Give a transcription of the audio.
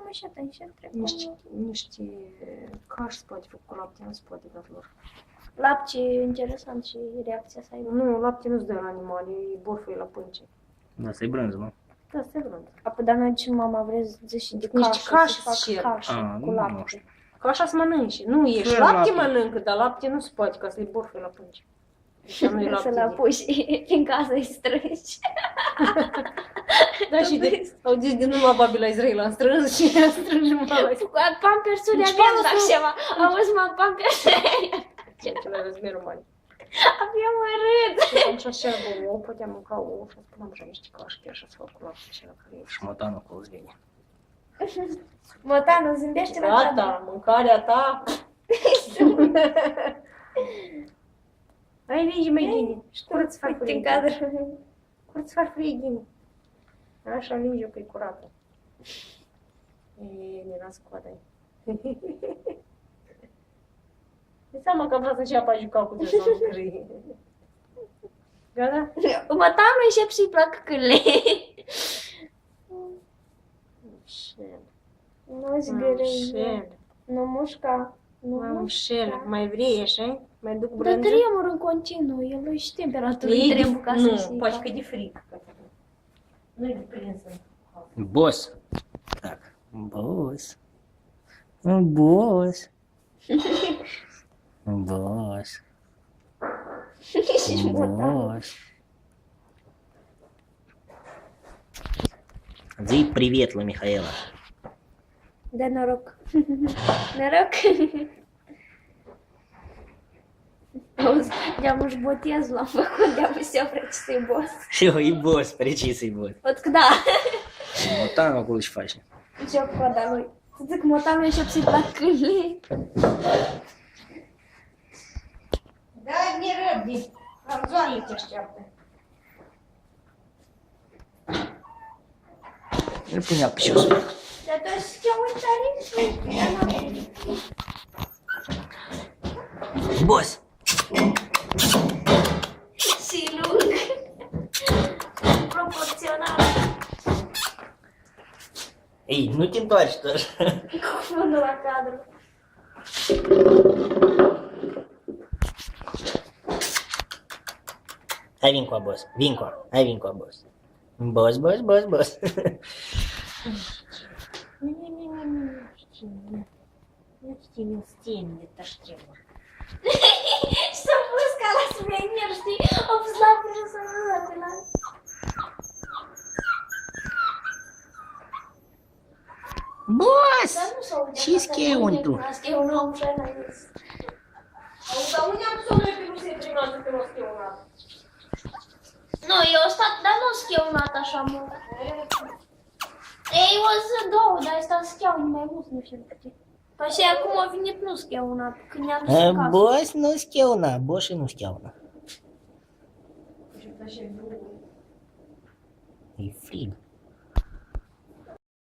am așa, așa trebuie. Niște cași se poate făcut cu lapte, nu se poate dat lor. Lapte interesant și reacția să aibă. Nu, lapte nu-ți dă la animale, e borfăie la pânce. Da, asta e brânză, mă. Da, stai vrând. Apoi, dar noi ce mama vreți zice de Niște cașă, cașe să fac se cer. cașă Ah, cu nu lapte. știu. Că așa se mănânce. Nu, e și Ce lapte lapte? mănâncă, dar lapte nu se poate, ca să-i borfăie la pânce. Deci nu e lapte. Să-l apuci prin casă îi strângi. Da, și de, au zis de numai babi la Israel am strâns și am strâns numai la Israel. Pampersuri Deci abia Pampersul- fac ceva. Auzi, mă, pampersuri. Ce la răzmerul mare. Abia mă râd. Și așa ouă, puteam mânca ouă și spuneam așa niște cași, chiar așa să fac cu lapte și la care e. Și mătanul acolo îți vine. Mătanu, zâmbește la Gata, mâncarea ta. Ai lingi mai gine. Și curăț Uite în farfurie. cadru. Curăț farfurie gine. Așa lingi-o că e curată. E, ne las coada. Dă seama că vreau să și apa juca cu tine să nu crei. Gata? Mătanu încep să-i placă câle. Șel. Nu zgârâi. Șel. Nu mușca. Nu Am mușca. șel. Mai vrei așa? Mai duc Dar brânză? tremur în continuu, el îi și temperatura îi E de- trebuie ca să Nu, poate că e de frig. Nu e de prinsă. Boss. Так. Boss. Boss. Boss. Și Mătanu. Boss. Zi привет, la Mihaela. De noroc. Noroc. Auzi, de-am își botez l-am făcut, de-am își se vreți să-i boss. Și eu, e boss, precis e boss. Văd că da. Mătanul acolo și face. Ce coada lui. Să zic, Mătanu încep să-i plac câinii. Da, ne răbdi. Arzoanele te așteaptă. Îl punea pe jos. Dar tu și ce uitare? Boss. Și lung. Proporțional. Ei, nu te întoarci tu așa. Cu fundul la cadru. Hai vin cu a boss. Vin cu a. Hai vin cu a boss. Boss, boss, boss, boss. Nu știu, nu știu, de tăștremă. Și s-a pus ca la suvenir, știi? A pus la și să nu lăsă la... Boss! Dar nu s-a uitat. Ce scheu tu? Scheu nu am și n-ai zis. Auzi, dar unde am pus-o noi pe nu se primează că nu o scheu una? Nu, eu stat, dar nu scheunat așa mult. Ei, o să două, dar ăsta scheuni mai mult, nu știu de ce. Păi și acum a venit nu scheunat, când i-am dus în casă. Boss nu scheuna. Boss nu scheuna. E frig.